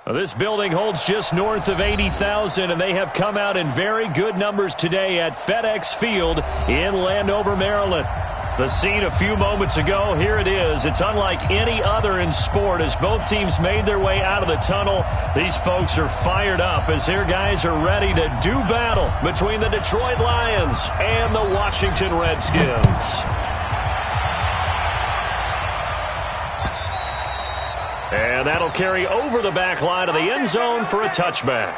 Well, this building holds just north of 80,000, and they have come out in very good numbers today at FedEx Field in Landover, Maryland. The scene a few moments ago, here it is. It's unlike any other in sport as both teams made their way out of the tunnel. These folks are fired up as their guys are ready to do battle between the Detroit Lions and the Washington Redskins. And that'll carry over the back line of the end zone for a touchback.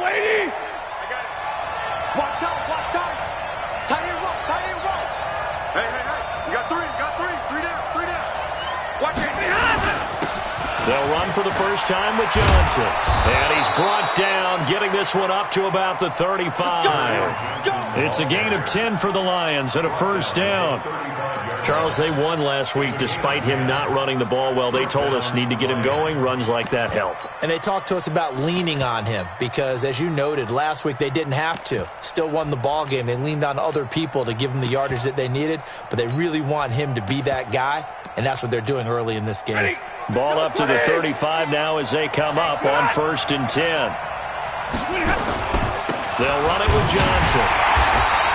Lady! I got it. Watch out. Tight end roll. Hey. You got three. Three down. Watch it. They'll run for the first time with Johnson. And he's brought down, getting this one up to about the 35. Let's go. It's a gain of 10 for the Lions and a first down. Charles, they won last week despite him not running the ball well. They told us need to get him going. Runs like that help. And they talked to us about leaning on him because, as you noted, last week they didn't have to. Still won the ball game. They leaned on other people to give them the yardage that they needed, but they really want him to be that guy, and that's what they're doing early in this game. Ball up to the 35 now as they come up on 1st and 10. They'll run it with Johnson.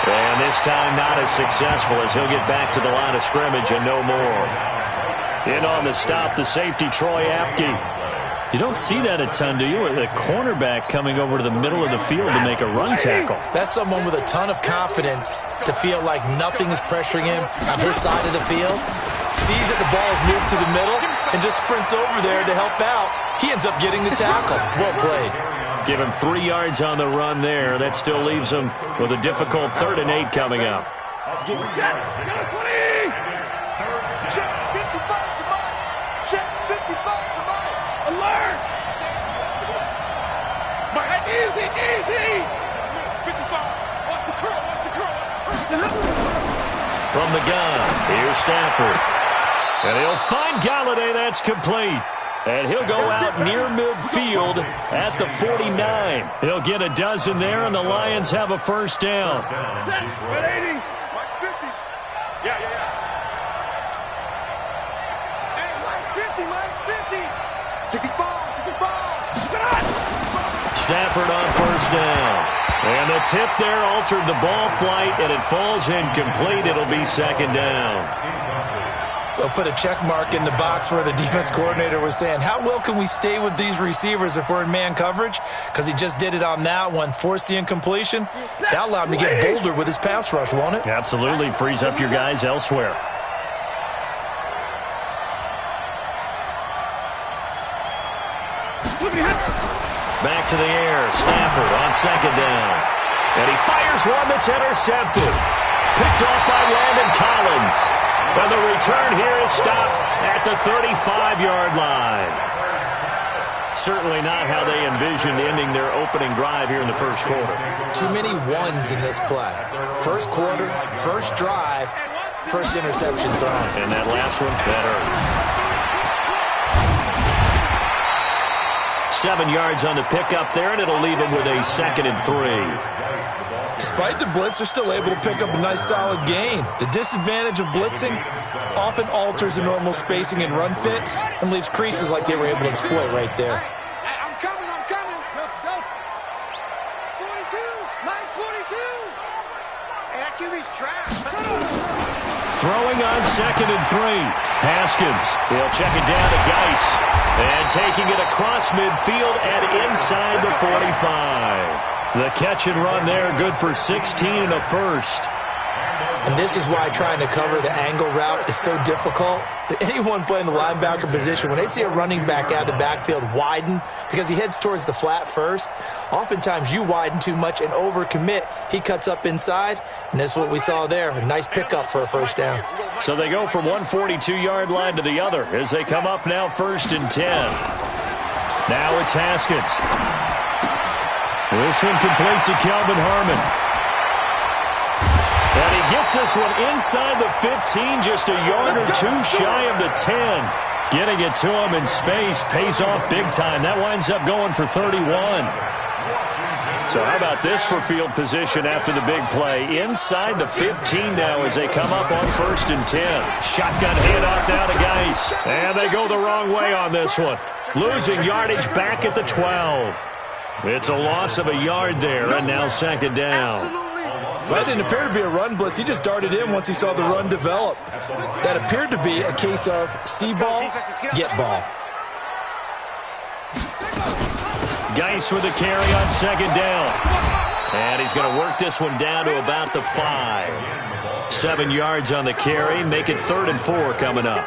And this time not as successful as he'll get back to the line of scrimmage and no more. In on the stop, the safety, Troy Apke. You don't see that a ton, do you? The cornerback coming over to the middle of the field to make a run tackle. That's someone with a ton of confidence to feel like nothing is pressuring him on his side of the field. Sees that the ball is moved to the middle and just sprints over there to help out. He ends up getting the tackle. Well played. Give him 3 yards on the run there. That still leaves him with a difficult 3rd and 8 coming up. Check 55 to Mike. Check 55 to Mike. Alert. Mike, easy. 55. Watch the curl. From the gun, here's Stafford. And he'll find Galladay. That's complete. And he'll go out near midfield at the 49. He'll get a dozen there, and the Lions have a first down. Set. 80. Mike 50. Yeah. Hey, Mike's 50. 65. Stafford on first down. And the tip there altered the ball flight, and it falls incomplete. It'll be 2nd down. They'll put a check mark in the box where the defense coordinator was saying, how well can we stay with these receivers if we're in man coverage? Because he just did it on that one, forced the incompletion. That allowed him to get bolder with his pass rush, won't it? Absolutely. Frees up your guys elsewhere. Back to the air. Stafford on 2nd down. And he fires one that's intercepted. Picked off by Landon Collins. And the return here is stopped at the 35-yard line. Certainly not how they envisioned ending their opening drive here in the first quarter. Too many ones in this play. First quarter, first drive, first interception thrown. And that last one, that hurts. 7 yards on the pickup there, and it'll leave him with a 2nd and 3. Despite the blitz, they're still able to pick up a nice solid gain. The disadvantage of blitzing often alters the normal spacing and run fits and leaves creases like they were able to exploit right there. Hey, I'm coming. Go. 42. Mike's 42. Hey, that QB's trash. Throwing on 2nd and 3. Haskins. He'll check it down to Geis. And taking it across midfield and inside the 45. The catch and run there, good for 16 and a first. And this is why trying to cover the angle route is so difficult. Anyone playing the linebacker position, when they see a running back out of the backfield widen because he heads towards the flat first, oftentimes you widen too much and overcommit. He cuts up inside, and that's what we saw there. A nice pickup for a first down. So they go from one 42-yard line to the other as they come up now 1st and 10. Now it's Haskins. This one complete to Kelvin Harmon. And he gets this one inside the 15, just a yard or two shy of the 10. Getting it to him in space pays off big time. That winds up going for 31. So how about this for field position after the big play? Inside the 15 now as they come up on 1st and 10. Shotgun handoff now to Geis. And they go the wrong way on this one. Losing yardage back at the 12. It's a loss of a yard there, and now 2nd down. Well, that didn't appear to be a run blitz. He just darted in once he saw the run develop. That appeared to be a case of see ball, get ball. Geis with a carry on 2nd down. And he's going to work this one down to about the 5. 7 yards on the carry. Make it 3rd and 4 coming up.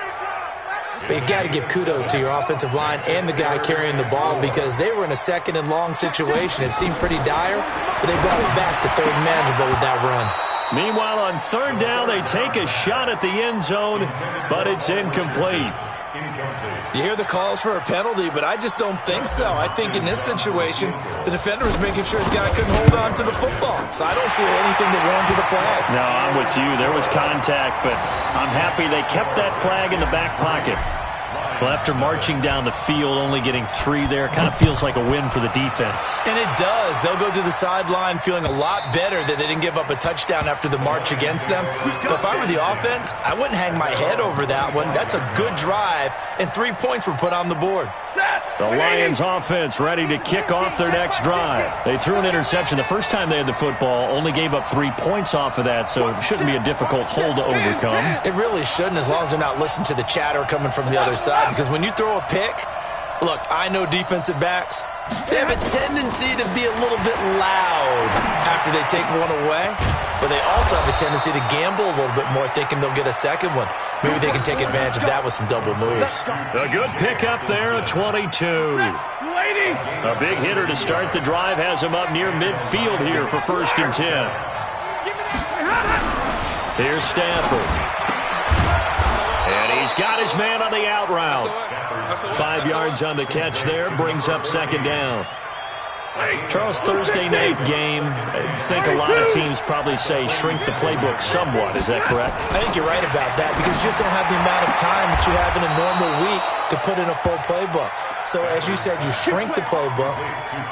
But you got to give kudos to your offensive line and the guy carrying the ball because they were in a 2nd and long situation. It seemed pretty dire, but they brought it back to 3rd and manageable with that run. Meanwhile, on 3rd down, they take a shot at the end zone, but it's incomplete. You hear the calls for a penalty, but I just don't think so. I think in this situation, the defender was making sure his guy couldn't hold on to the football. So I don't see anything that warranted the flag. No, I'm with you. There was contact, but I'm happy they kept that flag in the back pocket. Well, after marching down the field, only getting 3 there, kind of feels like a win for the defense. And it does. They'll go to the sideline feeling a lot better that they didn't give up a touchdown after the march against them. But if I were the offense, I wouldn't hang my head over that one. That's a good drive, and 3 points were put on the board. The Lions offense ready to kick off their next drive. They threw an interception the first time they had the football, only gave up 3 points off of that, so it shouldn't be a difficult hole to overcome. It really shouldn't, as long as they're not listening to the chatter coming from the other side, because when you throw a pick, look, I know defensive backs, they have a tendency to be a little bit loud after they take one away, but they also have a tendency to gamble a little bit more, thinking they'll get a second one. Maybe they can take advantage of that with some double moves. A good pickup there, a 22. A big hitter to start the drive has him up near midfield here for 1st and 10. Here's Stafford. And he's got his man on the out route. 5 yards on the catch there, brings up 2nd down. Charles, Thursday night game, I think a lot of teams probably say shrink the playbook somewhat. Is that correct? I think you're right about that because you just don't have the amount of time that you have in a normal week to put in a full playbook. So, as you said, you shrink the playbook,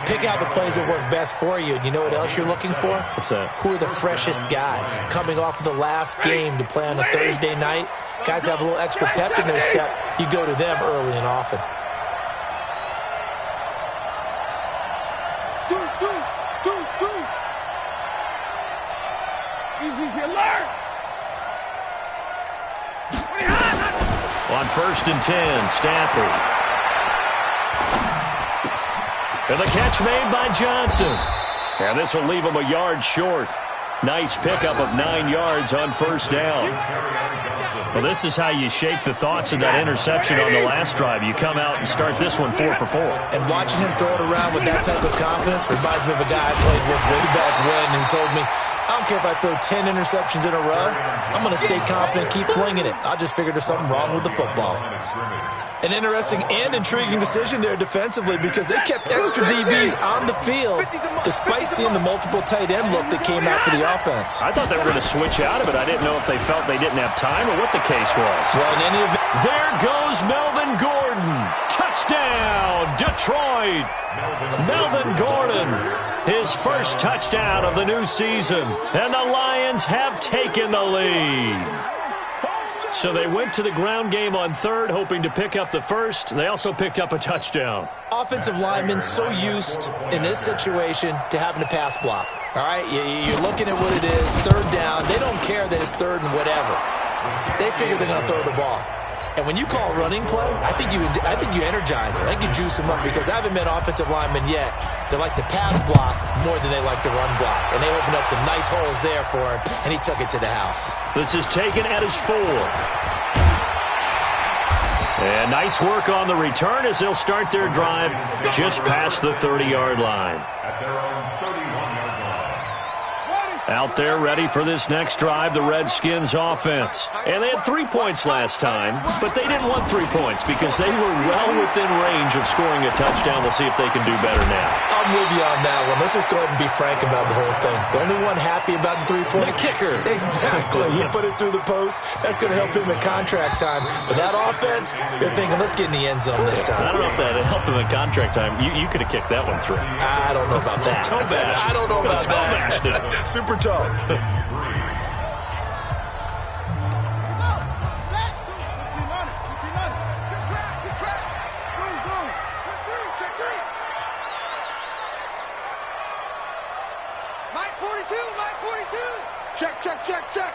pick out the plays that work best for you. You know what else you're looking for? What's that? Who are the freshest guys coming off of the last game to play on a Thursday night? Guys have a little extra pep in their step. You go to them early and often. On 1st and 10, Stafford. And the catch made by Johnson. And this will leave him a yard short. Nice pickup of 9 yards on 1st down. Well, this is how you shake the thoughts of that interception on the last drive. You come out and start this one 4 for 4. And watching him throw it around with that type of confidence reminds me of a guy I played with way back when who told me, I don't care if I throw 10 interceptions in a row. I'm going to stay confident, keep flinging it. I just figured there's something wrong with the football. An interesting and intriguing decision there defensively because they kept extra DBs on the field despite seeing the multiple tight end look that came out for the offense. I thought they were going to switch out of it. I didn't know if they felt they didn't have time or what the case was. Well, in any event, there goes Melvin Gordon. Touchdown, Detroit. Melvin Gordon, his first touchdown of the new season. And the Lions have taken the lead. So they went to the ground game on 3rd, hoping to pick up the first. They also picked up a touchdown. Offensive linemen so used in this situation to having to pass block. All right, you're looking at what it is, 3rd down. They don't care that it's 3rd and whatever. They figure they're going to throw the ball. And when you call a running play, I think you energize them. I think you juice them up because I haven't met offensive linemen yet that likes to pass block more than they like to run block. And they opened up some nice holes there for him, and he took it to the house. This is taken at his 4. And nice work on the return as they'll start their drive just past the 30-yard line. Out there ready for this next drive, the Redskins offense. And they had 3 points last time, but they didn't want 3 points because they were well within range of scoring a touchdown. We'll see if they can do better now. I'm with you on that one. Let's just go ahead and be frank about the whole thing. The only one happy about the 3-point? The kicker. Exactly. He put it through the post. That's going to help him at contract time. But that offense, they're thinking, let's get in the end zone this time. I don't know if that helped him at contract time. You could have kicked that one through. I don't know about that. Toe bash. I don't know about that. Super toe. Check.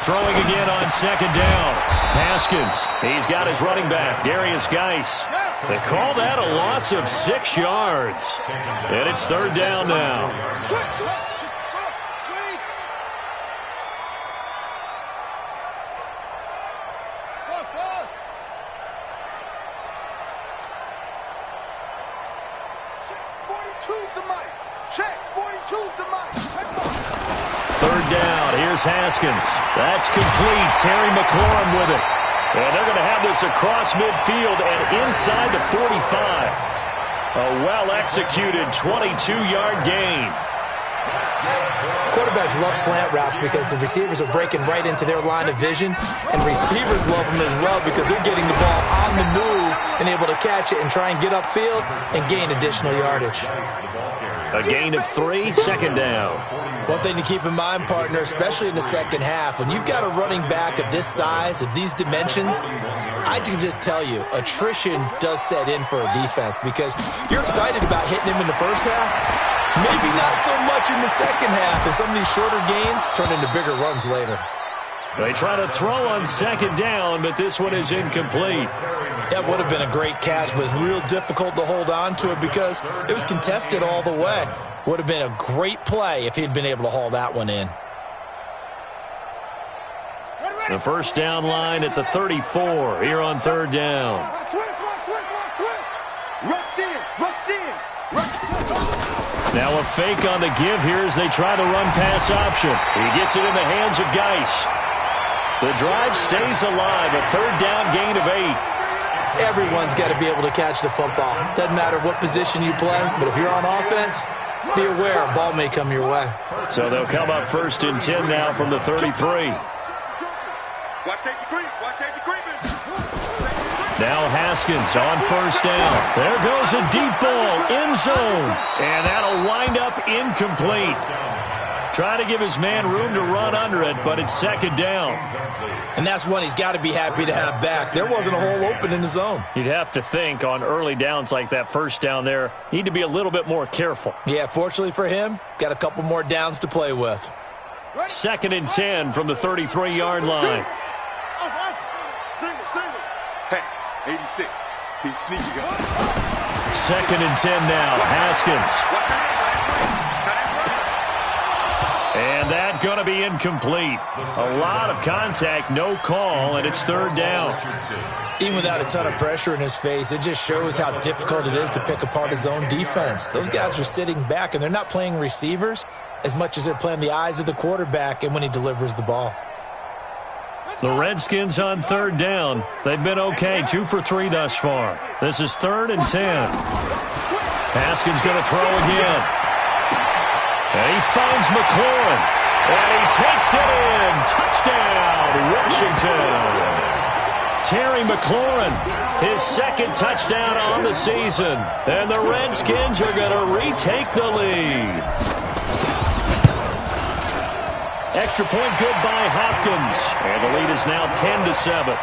Throwing again on second down. Haskins. He's got his running back, Darius Geis. They call that a loss of 6 yards. And it's third down now. Third down. Here's Haskins. That's complete. Terry McLaurin with it. And they're going to have this across midfield and inside the 45. A well-executed 22-yard gain. Quarterbacks love slant routes because the receivers are breaking right into their line of vision, and receivers love them as well because they're getting the ball on the move and able to catch it and try and get upfield and gain additional yardage. A gain of 3, second down. One thing to keep in mind, partner, especially in the second half, when you've got a running back of this size, of these dimensions, I can just tell you, attrition does set in for a defense because you're excited about hitting him in the first half. Maybe not so much in the second half, and some of these shorter gains turn into bigger runs later. They try to throw on second down, but this one is incomplete. That would have been a great catch, but it was real difficult to hold on to it because it was contested all the way. Would have been a great play if he'd been able to haul that one in. The first down line at the 34 here on third down. Now a fake on the give here as they try the run-pass option. He gets it in the hands of Geis. The drive stays alive, a third down gain of 8. Everyone's got to be able to catch the football. Doesn't matter what position you play, but if you're on offense, be aware a ball may come your way. So they'll come up first and 10 now from the 33. Now Haskins on first down. There goes a deep ball, end zone. And that'll wind up incomplete. Try to give his man room to run under it, but it's second down. And that's one he's got to be happy to have back. There wasn't a hole open in the zone. You'd have to think on early downs like that first down there, need to be a little bit more careful. Yeah, fortunately for him, got a couple more downs to play with. Second and 10 from the 33-yard line. Hey, 86. He's sneaky. Second and 10 now. Haskins. And that going to be incomplete. A lot of contact, no call, and it's third down. Even without a ton of pressure in his face, it just shows how difficult it is to pick apart his own defense. Those guys are sitting back, and they're not playing receivers as much as they're playing the eyes of the quarterback and when he delivers the ball. The Redskins on third down. They've been okay, 2 for 3 thus far. This is third and 10. Haskins going to throw again. And he finds McLaurin. And he takes it in. Touchdown, Washington. Terry McLaurin, his second touchdown on the season. And the Redskins are going to retake the lead. Extra point good by Hopkins. And the lead is now 10-7.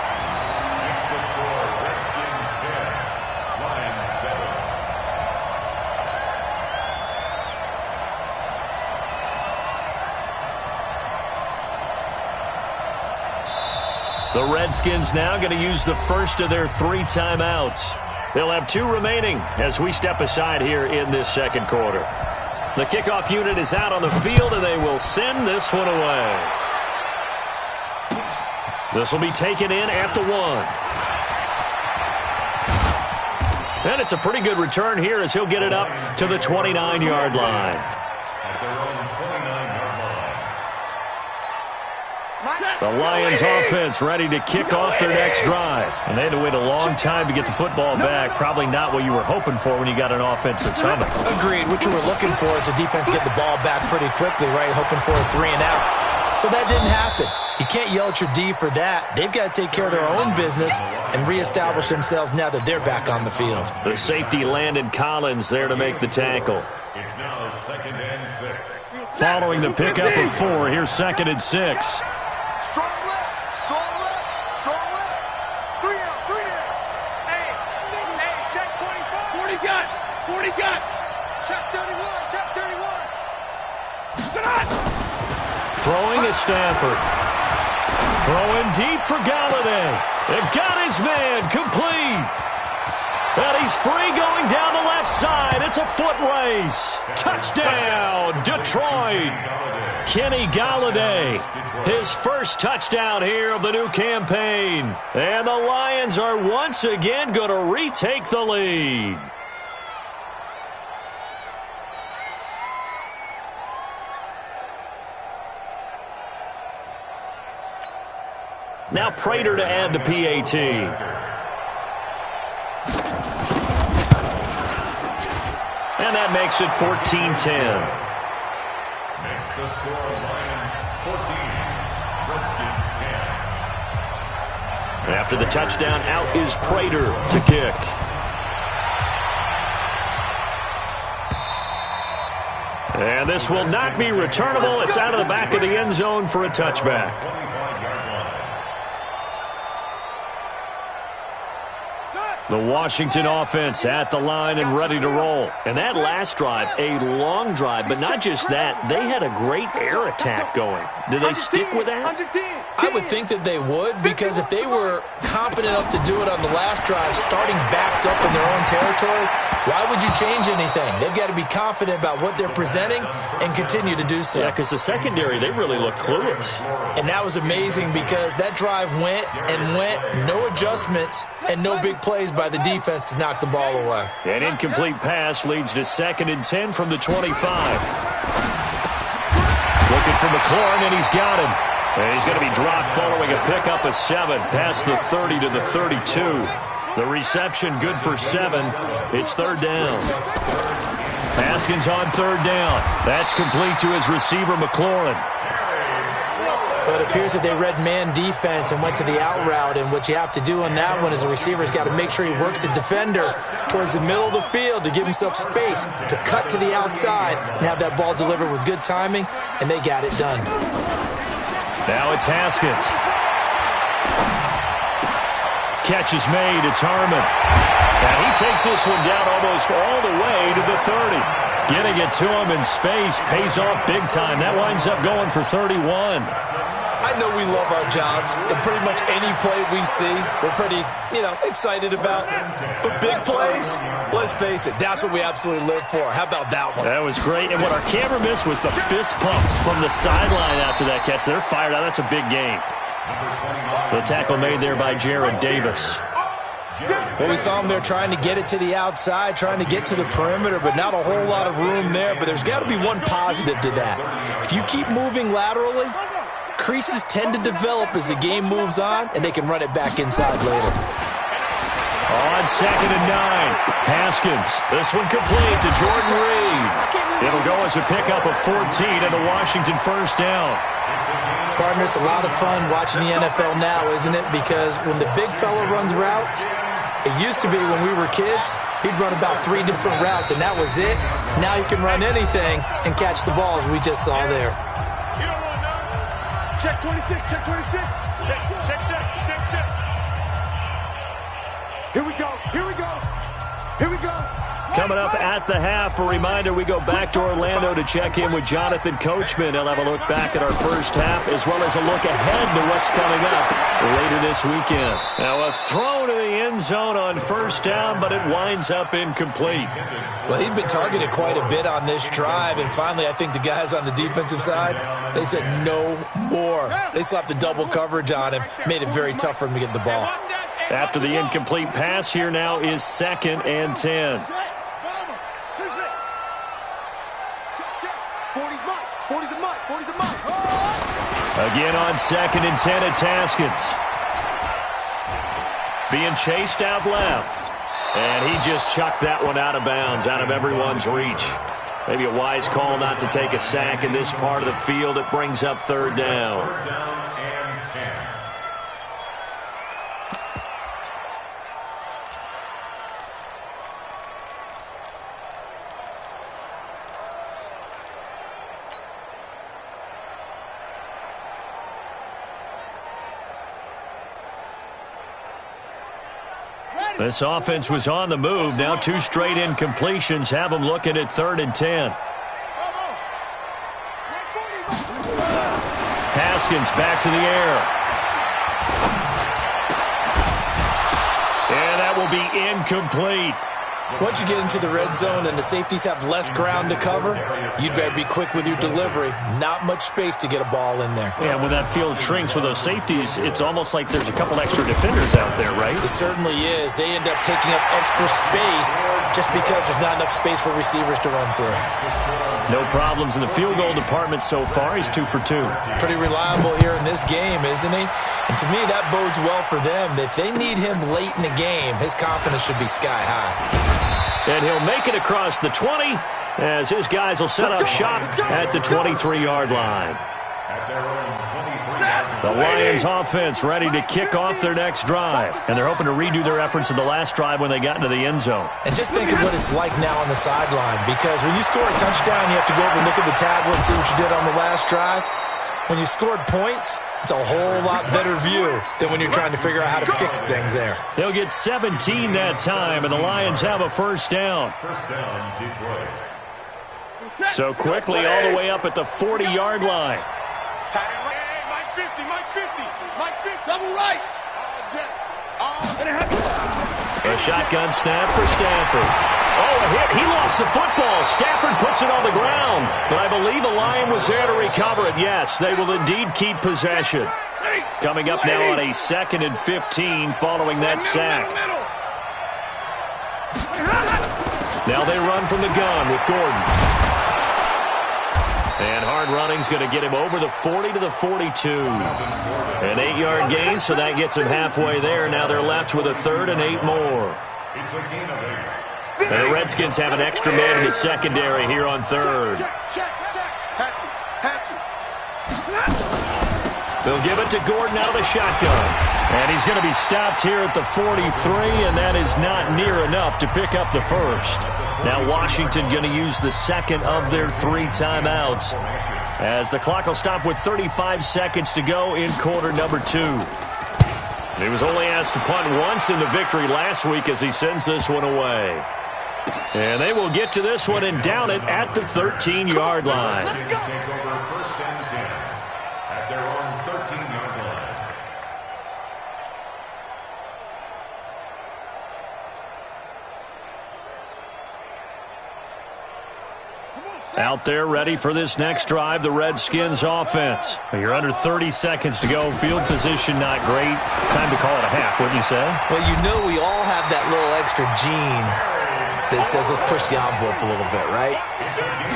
The Redskins now going to use the first of their 3 timeouts. They'll have 2 remaining as we step aside here in this second quarter. The kickoff unit is out on the field, and they will send this one away. This will be taken in at the 1. And it's a pretty good return here as he'll get it up to the 29-yard line. The Lions offense ready to kick off their next drive. And they had to wait a long time to get the football back. Probably not what you were hoping for when you got an offense that's humming. Agreed. What you were looking for is the defense get the ball back pretty quickly, right? Hoping for a 3 and out. So that didn't happen. You can't yell at your D for that. They've got to take care of their own business and reestablish themselves now that they're back on the field. The safety Landon Collins there to make the tackle. It's now 2nd and 6. Following the pickup of 4, here's 2nd and 6. Strong left, strong left, strong left. 3 out, 3 out. Hey, check 25. 40 gun, 40 gun. Check 31, check 31. Sit on. Throwing is Stafford. Throwing deep for Galladay. They've got his man complete. And he's free going down the left side. It's a foot race. Touchdown, Detroit. Kenny Galladay, his first touchdown here of the new campaign. And the Lions are once again going to retake the lead. Now Prater to add the PAT. And that makes it 14-10. Makes the score Lions 14, Redskins 10. After the touchdown, out is Prater to kick. And this will not be returnable. It's out of the back of the end zone for a touchback. The Washington offense at the line and ready to roll. And that last drive, a long drive, but not just that. They had a great air attack going. Do they stick with that? I would think that they would, because if they were competent enough to do it on the last drive, starting backed up in their own territory, why would you change anything? They've got to be confident about what they're presenting and continue to do so. Yeah, because the secondary, they really looked clueless. And that was amazing because that drive went and went, no adjustments and no big plays by the defense to knock the ball away. An incomplete pass leads to 2nd and 10 from the 25. Looking for McLaurin, and he's got him. And he's going to be dropped following a pickup of 7 past the 30 to the 32. The reception good for 7. It's 3rd down. Haskins on 3rd down. That's complete to his receiver, McLaurin. But it appears that they read man defense and went to the out route, and what you have to do on that one is the receiver's got to make sure he works the defender towards the middle of the field to give himself space to cut to the outside and have that ball delivered with good timing, and they got it done. Now it's Haskins. Catch is made. It's Harmon. And he takes this one down almost all the way to the 30. Getting it to him in space pays off big time. That winds up going for 31. I know we love our jobs, and pretty much any play we see, we're pretty, excited about. But big plays, let's face it, that's what we absolutely live for. How about that one? That was great. And what our camera missed was the fist pumps from the sideline after that catch. They're fired out. That's a big game. The tackle made there by Jared Davis. Well, we saw him there trying to get it to the outside, trying to get to the perimeter, but not a whole lot of room there. But there's got to be one positive to that. If you keep moving laterally, creases tend to develop as the game moves on, and they can run it back inside later. On 2nd and 9, Haskins. This one complete to Jordan Reed. It'll go as a pickup of 14 and a Washington first down. Partner, it's a lot of fun watching the NFL now, isn't it? Because when the big fella runs routes, it used to be when we were kids, he'd run about 3 different routes, and that was it. Now he can run anything and catch the ball, as we just saw there. Check 26, check 26. Check. Here we go, here we go, here we go. Coming up at the half, a reminder, we go back to Orlando to check in with Jonathan Coachman. He'll have a look back at our first half as well as a look ahead to what's coming up later this weekend. Now a throw to the end zone on first down, but it winds up incomplete. Well, he'd been targeted quite a bit on this drive, and finally I think the guys on the defensive side, they said no more. They slapped the double coverage on him, made it very tough for him to get the ball. After the incomplete pass, here now is 2nd and 10. 40's a mine. A Again on 2nd and 10, it's Haskins. Being chased out left. And he just chucked that one out of bounds, out of everyone's reach. Maybe a wise call not to take a sack in this part of the field. It brings up 3rd down. 3rd down and 10. This offense was on the move. Now 2 straight incompletions have them looking at 3rd and 10. Haskins back to the air. And that will be incomplete. Once you get into the red zone and the safeties have less ground to cover, you'd better be quick with your delivery. Not much space to get a ball in there. Yeah, when that field shrinks with those safeties, it's almost like there's a couple extra defenders out there, right? It certainly is. They end up taking up extra space just because there's not enough space for receivers to run through. No problems in the field goal department so far. He's 2 for 2. Pretty reliable here in this game, isn't he? And to me, that bodes well for them. If they need him late in the game, his confidence should be sky high. And he'll make it across the 20 as his guys will set up shop at the 23-yard line. At their own 23-yard The Lions offense ready to kick off their next drive. And they're hoping to redo their efforts in the last drive when they got into the end zone. And just think of what it's like now on the sideline, because when you score a touchdown, you have to go over and look at the tablet and see what you did on the last drive. When you scored points, it's a whole lot better view than when you're trying to figure out how to fix things there. They'll get 17 that time, and the Lions have a 1st down. 1st down, Detroit. So quickly all the way up at the 40-yard line. Mike 50, Mike 50, Mike 50. Double right. A shotgun snap for Stafford. Oh, a hit. He lost the football. Stafford puts it on the ground. But I believe the Lion was there to recover it. Yes, they will indeed keep possession. Coming up now on a 2nd and 15 following that sack. Now they run from the gun with Gordon. And hard running's going to get him over the 40 to the 42. An 8-yard gain, so that gets him halfway there. Now they're left with a 3rd and 8 more. It's a gain of 8. And the Redskins have an extra man in the secondary here on 3rd. They'll give it to Gordon out of the shotgun. And he's going to be stopped here at the 43, and that is not near enough to pick up the 1st. Now Washington going to use the 2nd of their 3 timeouts, as the clock will stop with 35 seconds to go in quarter number 2. He was only asked to punt once in the victory last week as he sends this one away. And they will get to this one and down it at the 13-yard line. Take over 1st and 10 at their own 13-yard line. Out there ready for this next drive, the Redskins offense. You're under 30 seconds to go. Field position not great. Time to call it a half, wouldn't you say? Well, you know we all have that little extra gene that says let's push the envelope a little bit, right?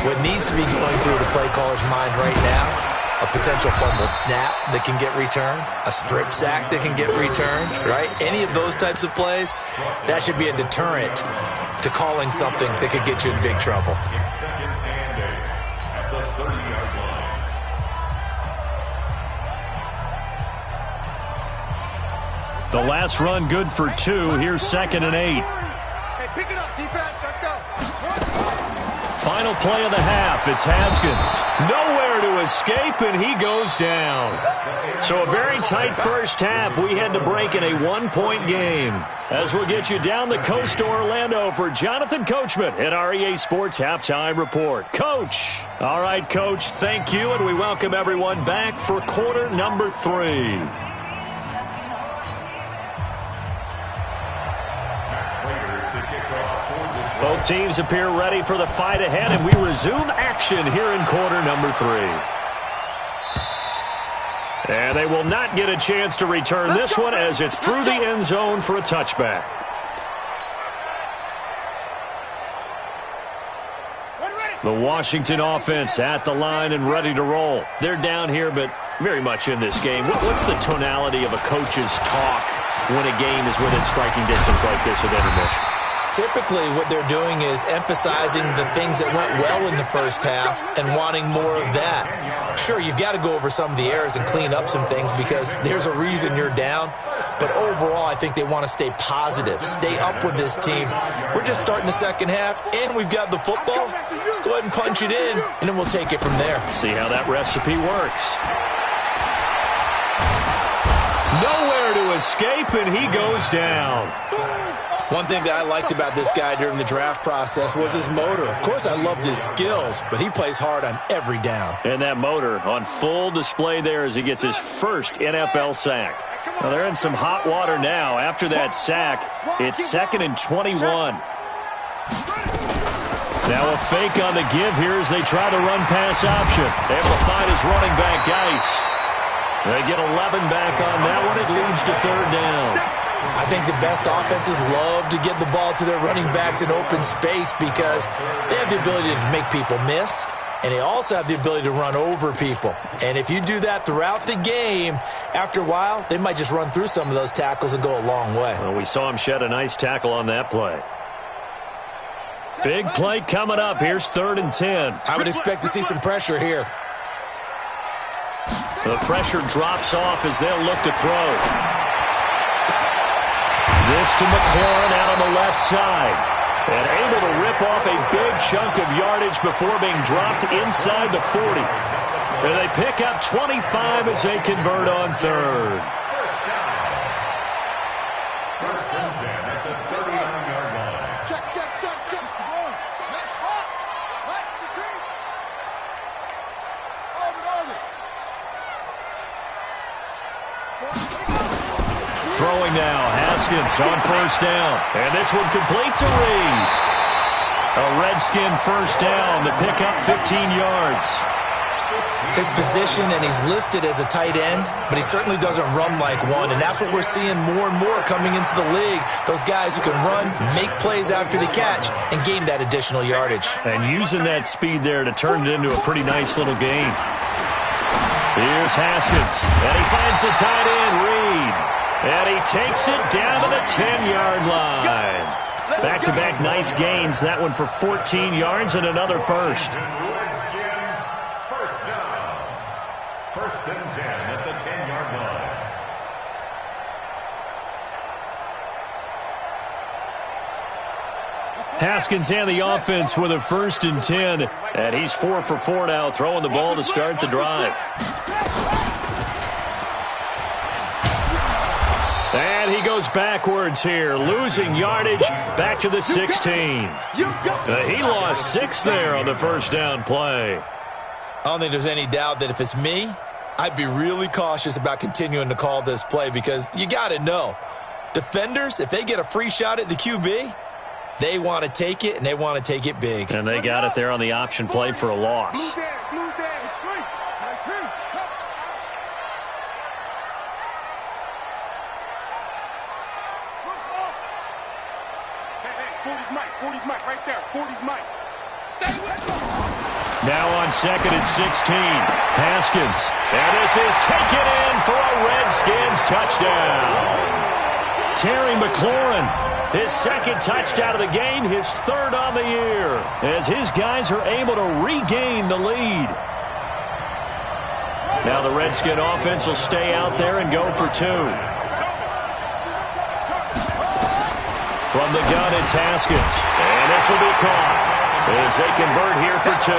What needs to be going through the play caller's mind right now, a potential fumbled snap that can get returned, a strip sack that can get returned, right? Any of those types of plays, that should be a deterrent to calling something that could get you in big trouble. It's 2nd and 8 at the 30-yard line. The last run good for 2. Here's 2nd and 8. Hey, pick it up, defense. Let's go. Final play of the half. It's Haskins. Nowhere to escape, and he goes down. So a very tight first half. We had to break in a 1-point game. As we'll get you down the coast to Orlando for Jonathan Coachman at our EA Sports Halftime Report. Coach. All right, Coach, thank you, and we welcome everyone back for quarter number 3. Both teams appear ready for the fight ahead, and we resume action here in quarter number 3. And they will not get a chance to return this one as it's through the end zone for a touchback. The Washington offense at the line and ready to roll. They're down here, but very much in this game. What's the tonality of a coach's talk when a game is within striking distance like this at intermission? Typically, what they're doing is emphasizing the things that went well in the first half and wanting more of that. Sure, you've got to go over some of the errors and clean up some things because there's a reason you're down. But overall, I think they want to stay positive, stay up with this team. We're just starting the second half, and we've got the football. Let's go ahead and punch it in, and then we'll take it from there. See how that recipe works. Nowhere to escape, and he goes down. One thing that I liked about this guy during the draft process was his motor. Of course, I loved his skills, but he plays hard on every down. And that motor on full display there as he gets his first NFL sack. Well, they're in some hot water now. After that sack, it's 2nd and 21. Now a fake on the give here as they try the run-pass option. Able to find his running back, Geis. They get 11 back on that one. It leads to 3rd down. I think the best offenses love to get the ball to their running backs in open space because they have the ability to make people miss, and they also have the ability to run over people. And if you do that throughout the game, after a while, they might just run through some of those tackles and go a long way. Well, we saw him shed a nice tackle on that play. Big play coming up. Here's 3rd and 10. I would expect to see some pressure here. The pressure drops off as they'll look to throw. This to McLaurin out on the left side. And able to rip off a big chunk of yardage before being dropped inside the 40. And they pick up 25 as they convert on 3rd. First and 10 at the 39-yard line. Check. Let's hop. Let's retreat. Throwing now, Haskins on 1st down. And this one complete to Reed. A Redskin 1st down to pick up 15 yards. His position, and he's listed as a tight end, but he certainly doesn't run like one, and that's what we're seeing more and more coming into the league. Those guys who can run, make plays after the catch, and gain that additional yardage. And using that speed there to turn it into a pretty nice little game. Here's Haskins, and he finds the tight end, Reed. And he takes it down to the 10-yard line. Back-to-back nice gains. That one for 14 yards and another first. Redskins, first down. 1st and 10 at the 10-yard line. Haskins and the offense with a 1st and 10. And he's 4 for 4 now, throwing the ball to start the drive. And he goes backwards here, losing yardage back to the 16. He lost 6 there on the 1st down play. I don't think there's any doubt that if it's me, I'd be really cautious about continuing to call this play because you got to know, defenders, if they get a free shot at the QB, they want to take it, and they want to take it big. And they got it there on the option play for a loss. Now on 2nd and 16, Haskins. And this is taken in for a Redskins touchdown. Terry McLaurin, his 2nd touchdown of the game, his 3rd on the year, as his guys are able to regain the lead. Now the Redskin offense will stay out there and go for 2. From the gun, it's Haskins. And this will be caught as they convert here for 2.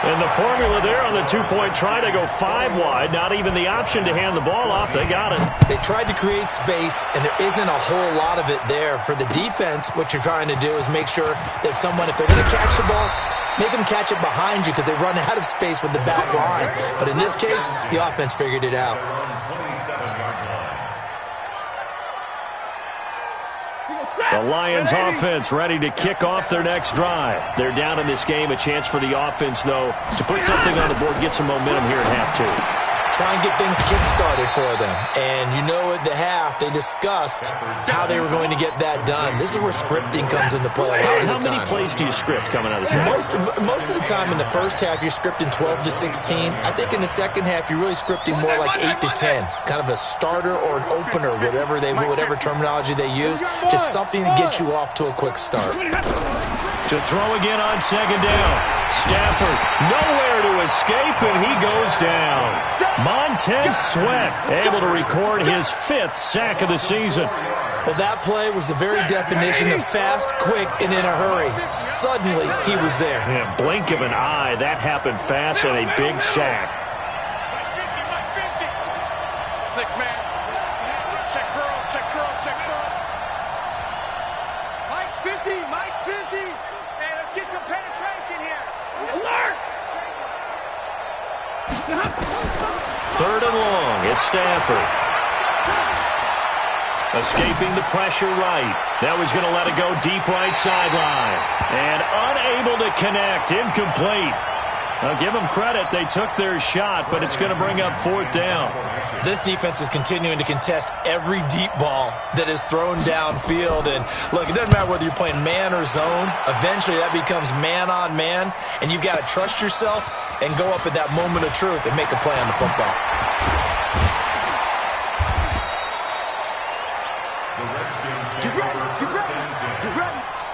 And the formula there on the 2-point try to go 5 wide. Not even the option to hand the ball off. They got it. They tried to create space, and there isn't a whole lot of it there. For the defense, what you're trying to do is make sure that if they're going to catch the ball, make them catch it behind you because they run out of space with the back line. But in this case, the offense figured it out. The Lions offense ready to kick off their next drive. They're down in this game. A chance for the offense, though, to put something on the board, get some momentum here at half 2. try and get things kick-started for them. And you know at the half, they discussed how they were going to get that done. This is where scripting comes into play a lot of the time. How many plays do you script coming out of the second? Most of the time in the first half, you're scripting 12 to 16. I think in the second half, you're really scripting more like 8 to 10. Kind of a starter or an opener, whatever terminology they use. Just something to get you off to a quick start. To throw again on second down. Stafford nowhere to escape, and he goes down. Montez Sweat able to record his 5th sack of the season. Well, that play was the very definition of fast, quick, and in a hurry. Suddenly, he was there. Yeah, blink of an eye. That happened fast and a big sack. 6-man. Check curls, check curls, check curls. Mike's 50, Mike's 50. Hey, let's get some penetration here. Alert! 3rd and long. It's Stafford. Escaping the pressure right. Now he's going to let it go deep right sideline. And unable to connect. Incomplete. Now give them credit. They took their shot, but it's going to bring up 4th down. This defense is continuing to contest every deep ball that is thrown downfield. And look, it doesn't matter whether you're playing man or zone. Eventually that becomes man on man. And you've got to trust yourself and go up at that moment of truth and make a play on the football.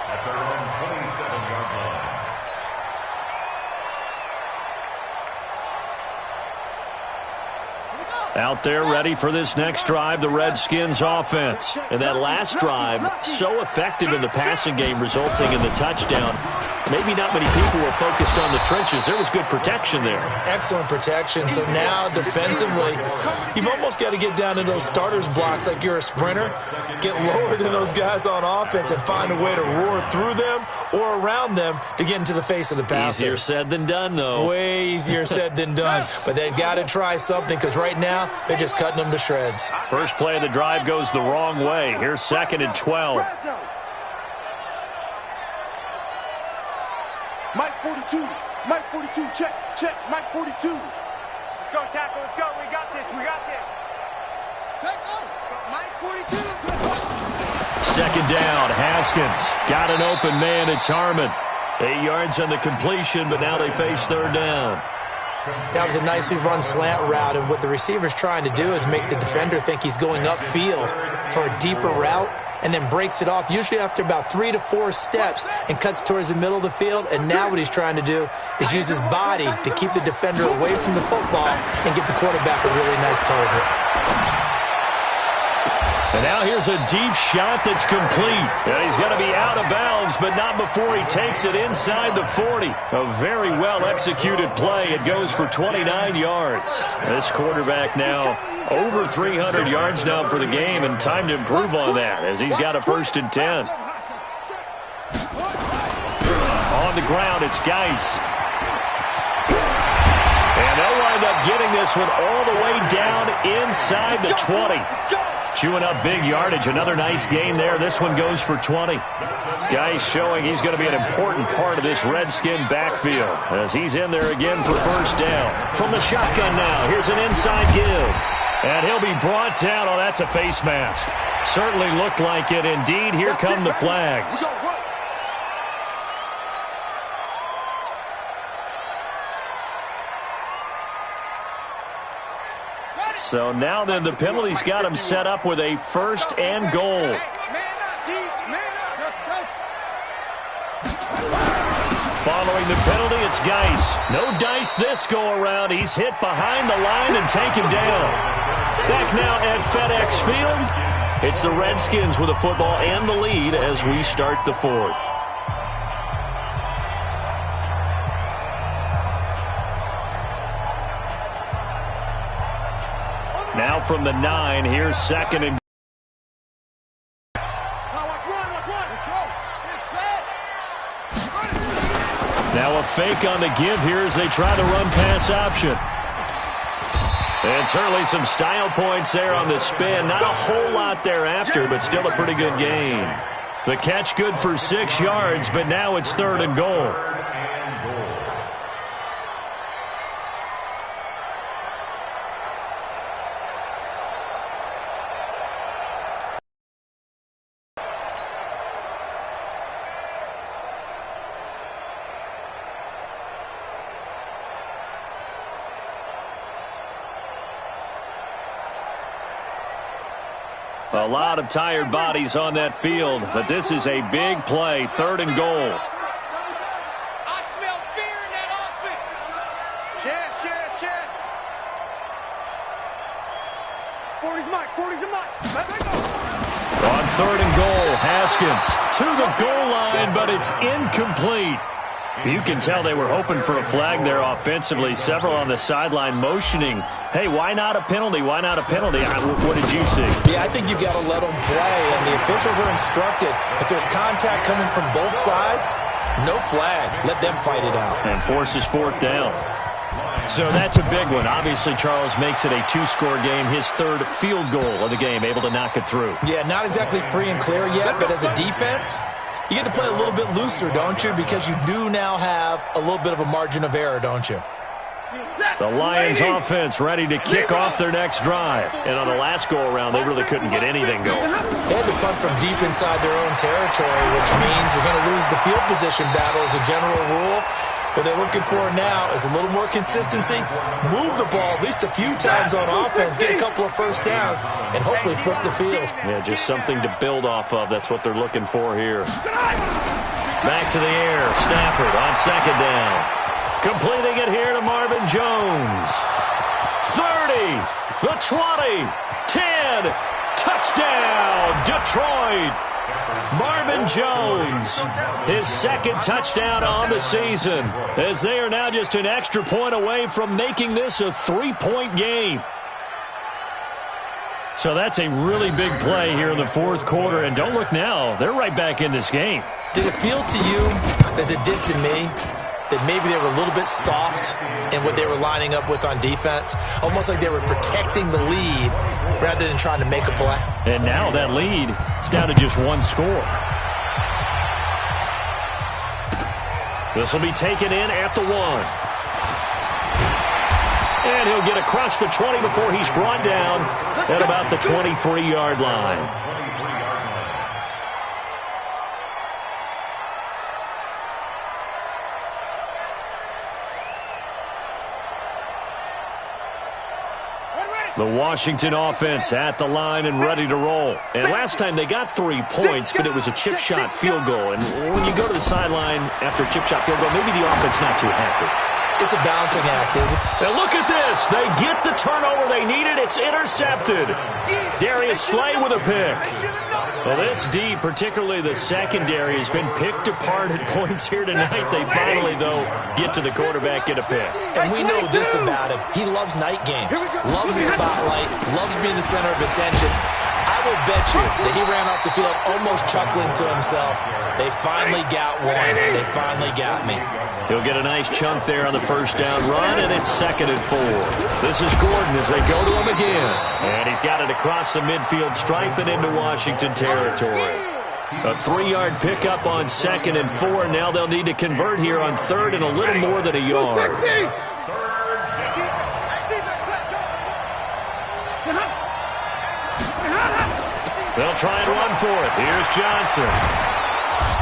At their own 27-yard line. Out there ready for this next drive, the Redskins offense. And that last drive, so effective in the passing game, resulting in the touchdown. Maybe not many people were focused on the trenches. There was good protection there. Excellent protection. So now defensively, you've almost got to get down to those starters blocks like you're a sprinter. Get lower than those guys on offense and find a way to roar through them or around them to get into the face of the passer. Easier said than done, though. Way easier said than done. But they've got to try something because right now they're just cutting them to shreds. First play of the drive goes the wrong way. Here's 2nd and 12. Mike 42, Mike 42, check, Mike 42. Let's go, tackle, let's go, we got this. Check, Mike 42. 2nd down, Haskins. Got an open man, it's Harmon. 8 yards on the completion, but now they face 3rd down. That was a nicely run slant route, and what the receiver's trying to do is make the defender think he's going upfield for a deeper route, and then breaks it off, usually after about 3 to 4 steps, and cuts towards the middle of the field. And now what he's trying to do is use his body to keep the defender away from the football and give the quarterback a really nice target. And now here's a deep shot that's complete. And he's going to be out of bounds, but not before he takes it inside the 40. A very well-executed play. It goes for 29 yards. This quarterback now over 300 yards now for the game, and time to improve on that as he's got a 1st and 10. On the ground, it's Geis. And they'll wind up getting this one all the way down inside the 20. Chewing up big yardage. Another nice gain there. This one goes for 20. Geis showing he's going to be an important part of this Redskin backfield as he's in there again for 1st down. From the shotgun now, here's an inside give. And he'll be brought down. Oh, that's a face mask. Certainly looked like it. Indeed, here come the flags. So now then the penalty's got him set up with a 1st and goal. Following the penalty, it's Geis. No dice this go-around. He's hit behind the line and taken down. Back now at FedEx Field. It's the Redskins with the football and the lead as we start the 4th. Now from the 9, here's 2nd and... Now a fake on the give here as they try to run pass option. And certainly some style points there on the spin. Not a whole lot thereafter, but still a pretty good gain. The catch good for 6 yards, but now it's 3rd and goal. A lot of tired bodies on that field, but this is a big play, 3rd and goal. I smell fear in that offense. Chance. 40's Mike. Let me go. On 3rd and goal, Haskins to the goal line, but it's incomplete. You can tell they were hoping for a flag there offensively. Several on the sideline motioning, hey, why not a penalty? Why not a penalty? What did you see? Yeah, I think you've got to let them play, and the officials are instructed. If there's contact coming from both sides, no flag. Let them fight it out. And forces 4th down. So that's a big one. Obviously, Charles makes it a 2-score game. His 3rd field goal of the game, able to knock it through. Yeah, not exactly free and clear yet, but as a defense, you get to play a little bit looser, don't you? Because you do now have a little bit of a margin of error, don't you? The Lions offense ready to kick off their next drive. And on the last go-around, they really couldn't get anything going. They had to punt from deep inside their own territory, which means you're going to lose the field position battle as a general rule. What they're looking for now is a little more consistency, move the ball at least a few times on offense, get a couple of first downs, and hopefully flip the field. Yeah, just something to build off of. That's what they're looking for here. Back to the air. Stafford on 2nd down. Completing it here to Marvin Jones. 30, the 20, 10, touchdown, Detroit. Marvin Jones, his 2nd touchdown on the season, as they are now just an extra point away from making this a 3-point game. So that's a really big play here in the 4th quarter, and don't look now, they're right back in this game. Did it feel to you, as it did to me, that maybe they were a little bit soft in what they were lining up with on defense? Almost like they were protecting the lead rather than trying to make a play. And now that lead is down to just 1 score. This will be taken in at the 1. And he'll get across the 20 before he's brought down at about the 23-yard line. The Washington offense at the line and ready to roll. And last time they got 3 points, but it was a chip shot field goal. And when you go to the sideline after a chip shot field goal, maybe the offense not too happy. It's a balancing act, isn't it? And look at this. They get the turnover they needed. It's intercepted. Darius Slay with a pick. Well, this D, particularly the secondary, has been picked apart at points here tonight. They finally, though, get to the quarterback, get a pick. And we know this about him. He loves night games, loves the spotlight, loves being the center of attention. I will bet you that he ran off the field almost chuckling to himself. They finally got one. They finally got me. He'll get a nice chunk there on the 1st down run, and it's 2nd and 4. This is Gordon as they go to him again. And he's got it across the midfield stripe and into Washington territory. A 3-yard pickup on 2nd and 4. Now they'll need to convert here on 3rd and a little more than a yard. They'll try and run for it. Here's Johnson.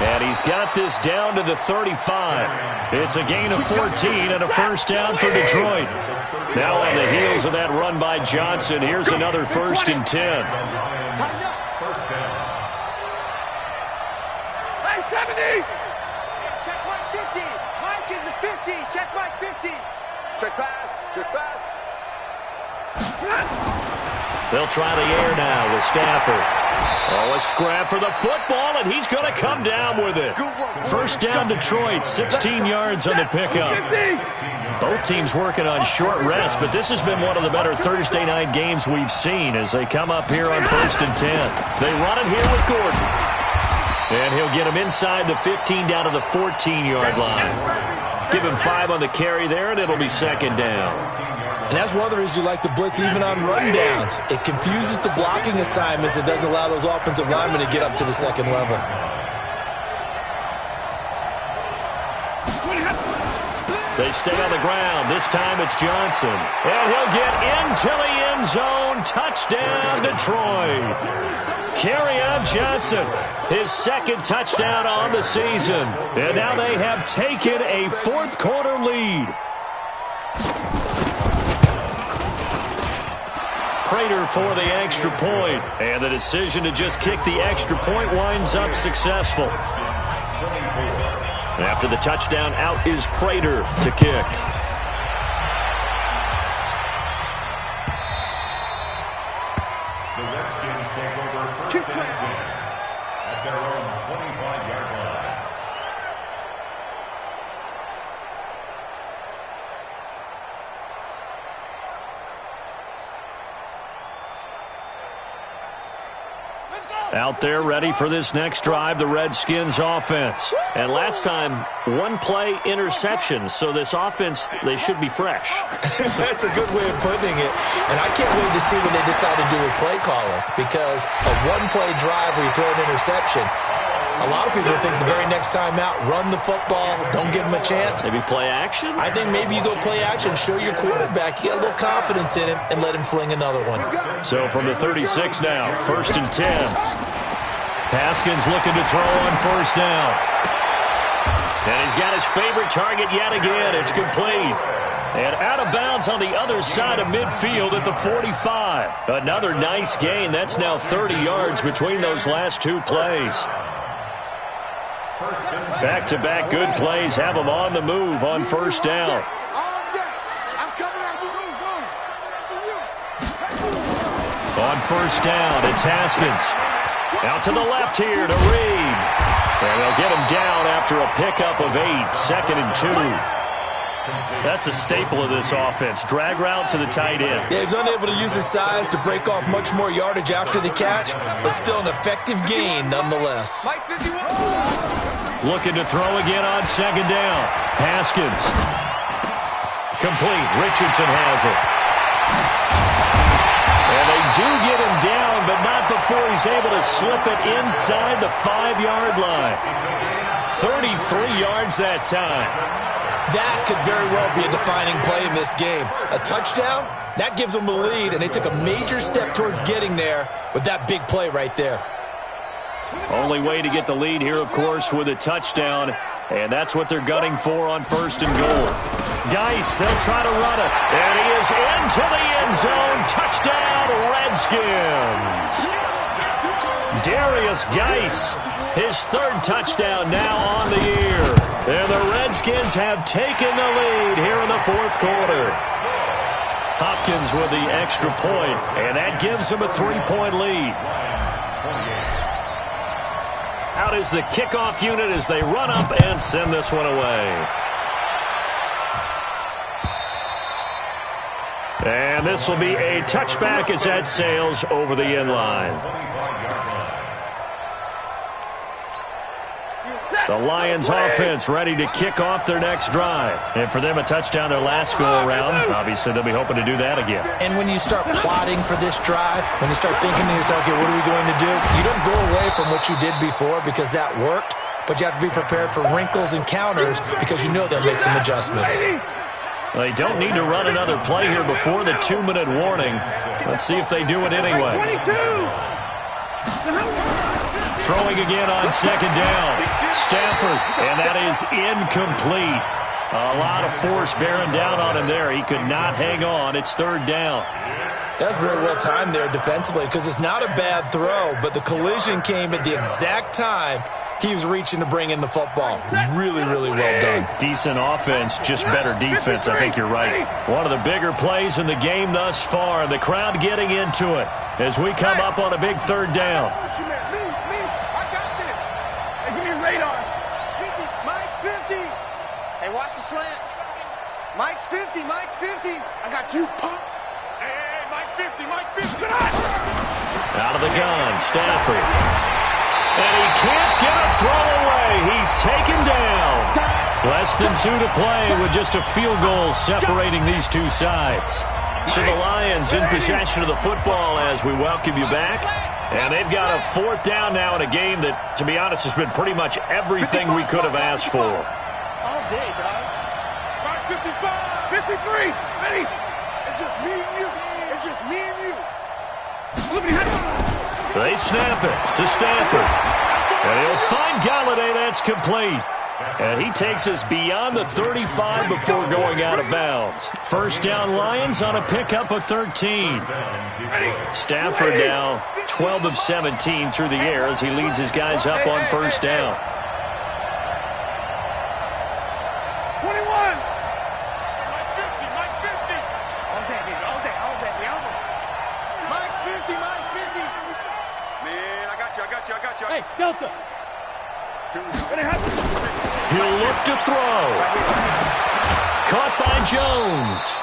And he's got this down to the 35. It's a gain of 14 and a 1st down for Detroit. Now on the heels of that run by Johnson, here's another 1st and 10. First down. Hey, 70! Check Mike 50. Mike is a 50. Check Mike 50. Check pass. Check pass. They'll try the air now with Stafford. Oh, a scrap for the football, and he's going to come down with it. 1st down Detroit, 16 yards on the pickup. Both teams working on short rest, but this has been one of the better Thursday night games we've seen as they come up here on 1st and 10. They run it here with Gordon. And he'll get him inside the 15 down to the 14-yard line. Give him 5 on the carry there, and it'll be 2nd down. And that's one of the reasons you like to blitz even on run downs. It confuses the blocking assignments. It doesn't allow those offensive linemen to get up to the 2nd level. They stay on the ground. This time it's Johnson. And he'll get into the end zone. Touchdown, Detroit. Kerryon Johnson, his 2nd touchdown on the season. And now they have taken a 4th quarter lead. Prater for the extra point. And the decision to just kick the extra point winds up successful. After the touchdown, out is Prater to kick. The Redskins take over first and 10 at their own 25-yard line. Out there ready for this next drive, the Redskins offense. And last time, one play interception, so this offense, they should be fresh. That's a good way of putting it. And I can't wait to see what they decide to do with play calling, because a one-play drive where you throw an interception, a lot of people think the very next time out, run the football, don't give them a chance. Maybe play action? I think maybe you go play action, show your quarterback, you get a little confidence in him, and let him fling another one. So from the 36 now, 1st and 10. Haskins looking to throw on 1st down. And he's got his favorite target yet again. It's complete. And out of bounds on the other side of midfield at the 45. Another nice gain. That's now 30 yards between those last two plays. Back-to-back good plays have them on the move on 1st down. On 1st down, it's Haskins. Out to the left here to Reed. And they'll get him down after a pickup of 8, 2nd and 2. That's a staple of this offense. Drag route to the tight end. Yeah, he's unable to use his size to break off much more yardage after the catch, but still an effective gain nonetheless. Looking to throw again on 2nd down. Haskins. Complete. Richardson has it. And they do get him down, but not before he's able to slip it inside the 5-yard line. 33 yards that time. That could very well be a defining play in this game. A touchdown, that gives them the lead, and they took a major step towards getting there with that big play right there. Only way to get the lead here, of course, with a touchdown, and that's what they're gunning for on 1st and goal. Geis, they'll try to run it, and he is into the end zone. Touchdown, Redskins. Darius Geis, his 3rd touchdown now on the year. And the Redskins have taken the lead here in the 4th quarter. Hopkins with the extra point, and that gives them a 3-point lead. Out is the kickoff unit as they run up and send this one away. And this will be a touchback as that sails over the end line. The Lions offense ready to kick off their next drive. And for them, a touchdown their last go-around. Obviously, they'll be hoping to do that again. And when you start plotting for this drive, when you start thinking to yourself, okay, what are we going to do? You don't go away from what you did before because that worked, but you have to be prepared for wrinkles and counters because you know they'll make some adjustments. They don't need to run another play here before the 2-minute warning. Let's see if they do it anyway. Throwing again on 2nd down. Stafford, and that is incomplete. A lot of force bearing down on him there. He could not hang on. It's 3rd down. That's very well timed there defensively because it's not a bad throw, but the collision came at the exact time he was reaching to bring in the football. Really, really well done. Decent offense, just better defense. I think you're right. One of the bigger plays in the game thus far. The crowd getting into it as we come up on a big 3rd down. Mike's 50, Mike's 50. I got you, punk. Hey, Mike 50, Mike 50. Out of the gun, Stafford. And he can't get a throw away. He's taken down. Less than 2 to play with just a field goal separating these two sides. So the Lions in possession of the football as we welcome you back. And they've got a 4th down now in a game that, to be honest, has been pretty much everything we could have asked for. All day, dog. 55, 53, ready? It's just me and you. It's just me and you. They snap it to Stafford. And he'll find Galladay. That's complete. And he takes us beyond the 35 before going out of bounds. First down Lions on a pickup of 13. Stafford now 12 of 17 through the air as he leads his guys up on first down. 21. Mike 50, Mike 50. All day, baby, all day, all day, all day. Mike's 50, Mike's 50. Man, I got you. Hey, Delta. He'll look to throw. Caught by Jones.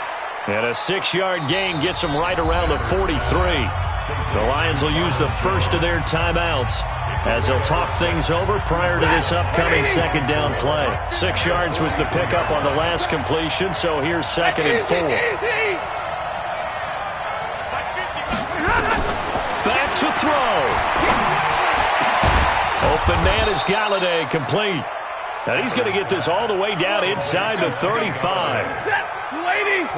And a 6-yard gain gets him right around the 43. The Lions will use the first of their timeouts as they'll talk things over prior to this upcoming second down play. 6 yards was the pickup on the last completion, so here's 2nd and 4. Back to throw. Open man is Galladay, complete. And he's going to get this all the way down inside the 35.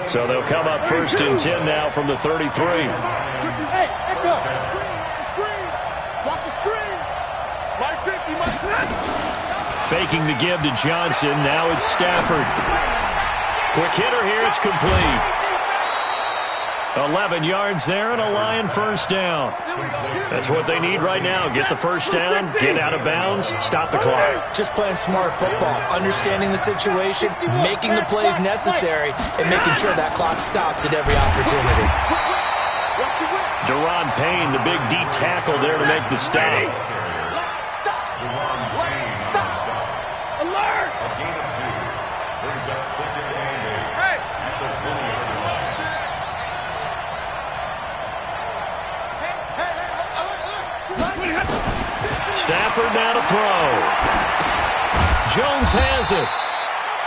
So they'll come up 1st and 10 now from the 33. Hey, echo. Screen. Watch the screen. Mike 50, Mike 50. Faking the give to Johnson. Now it's Stafford. Quick hitter here. It's complete. 11 yards there and a Lion first down. That's what they need right now. Get the first down, get out of bounds, stop the clock. Just playing smart football, understanding the situation, making the plays necessary, and making sure that clock stops at every opportunity. Deron Payne, the big D tackle there to make the stop. Alert! A gain of 2 brings up 2nd and 8. Hey! At the 20-yard line. Stafford now to throw. Jones has it.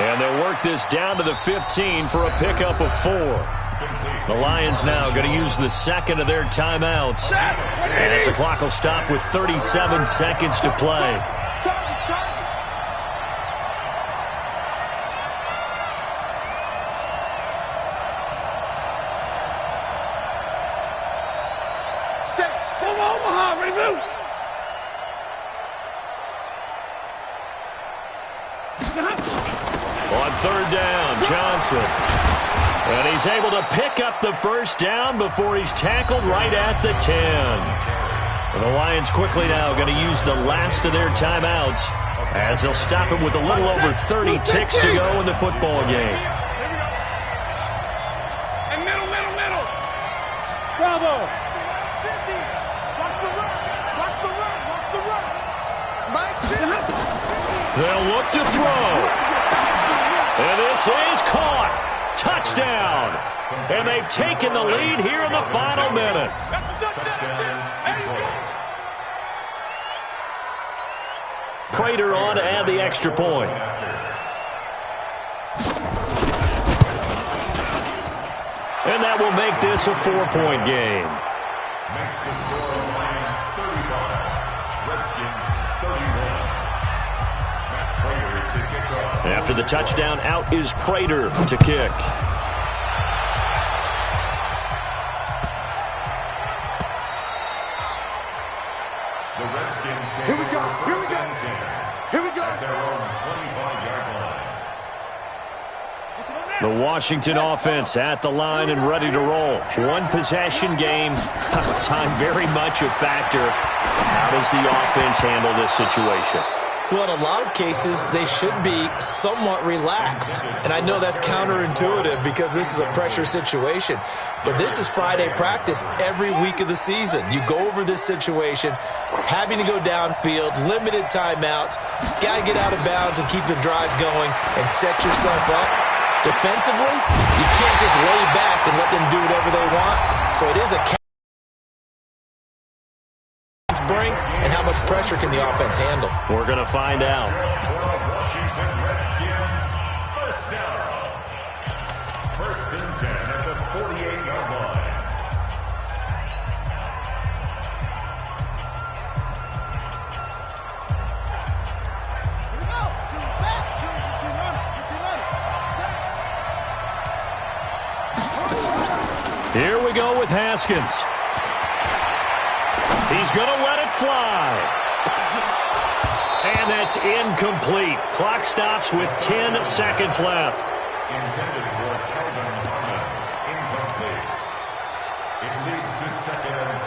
And they'll work this down to the 15 for a pickup of 4. The Lions now going to use the 2nd of their timeouts. And as the clock will stop with 37 seconds to play. Omaha, ready to move. On 3rd down, Johnson. And he's able to pick up the first down before he's tackled right at the 10. And the Lions quickly now going to use the last of their timeouts as they'll stop it with a little over 30 ticks to go in the football game. And middle. Bravo. Watch the run. Mike's 50. They'll look to throw. And this is caught. Touchdown. And they've taken the lead here in the final minute. Prater on to add the extra point. And that will make this a 4-point game. Makes the score Lions 35, Redskins 31. Matt Prater to kick off. After the touchdown, out is Prater to kick. The Redskins take over first and 10. Here we go. At their own 25-yard line. The Washington offense at the line and ready to roll. One possession game. Time very much a factor. How does the offense handle this situation? Well, in a lot of cases, they should be somewhat relaxed. And I know that's counterintuitive because this is a pressure situation. But this is Friday practice every week of the season. You go over this situation, having to go downfield, limited timeouts, got to get out of bounds and keep the drive going and set yourself up. Defensively, you can't just lay back and let them do whatever they want. So it is a bring, and how much pressure can the offense handle? We're going to find out. Washington Redskins, first down. 1st and 10 at the 48-yard line. Here we go with Haskins. He's going to let it fly. And that's incomplete. Clock stops with 10 seconds left. Intended for Calvin Harmon. Incomplete. It leads to 2nd and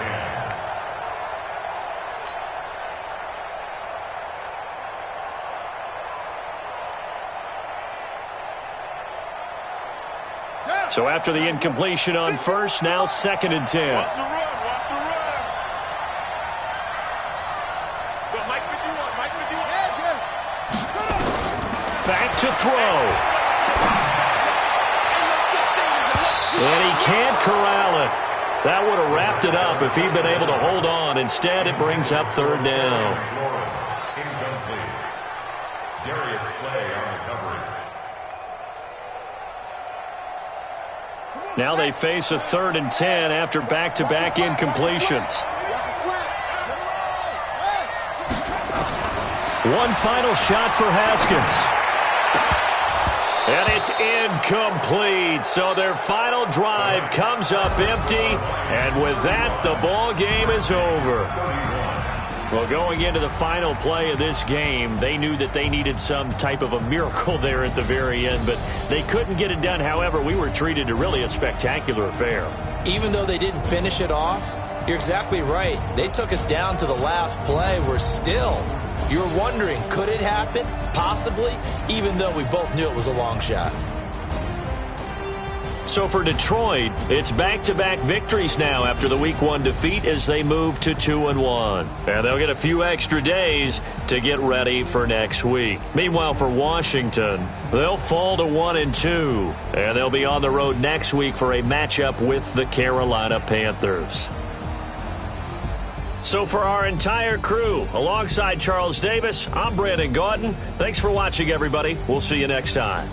10. So after the incompletion on first, now 2nd and 10. Watch the run. Watch the run. Go, Mike 51. Mike 51. Back to throw. And he can't corral it. That would have wrapped it up if he'd been able to hold on. Instead, it brings up 3rd down. Incomplete. Darius Slay on the coverage. Now they face a 3rd and 10 after back-to-back incompletions. One final shot for Haskins. And it's incomplete. So their final drive comes up empty. And with that, the ball game is over. Well, going into the final play of this game, they knew that they needed some type of a miracle there at the very end, but they couldn't get it done. However, we were treated to really a spectacular affair. Even though they didn't finish it off, you're exactly right. They took us down to the last play. We're still, you're wondering, could it happen? Possibly, even though we both knew it was a long shot. So for Detroit, it's back-to-back victories now after the Week 1 defeat as they move to 2-1. And they'll get a few extra days to get ready for next week. Meanwhile, for Washington, they'll fall to 1-2. And they'll be on the road next week for a matchup with the Carolina Panthers. So for our entire crew, alongside Charles Davis, I'm Brandon Gaudin. Thanks for watching, everybody. We'll see you next time.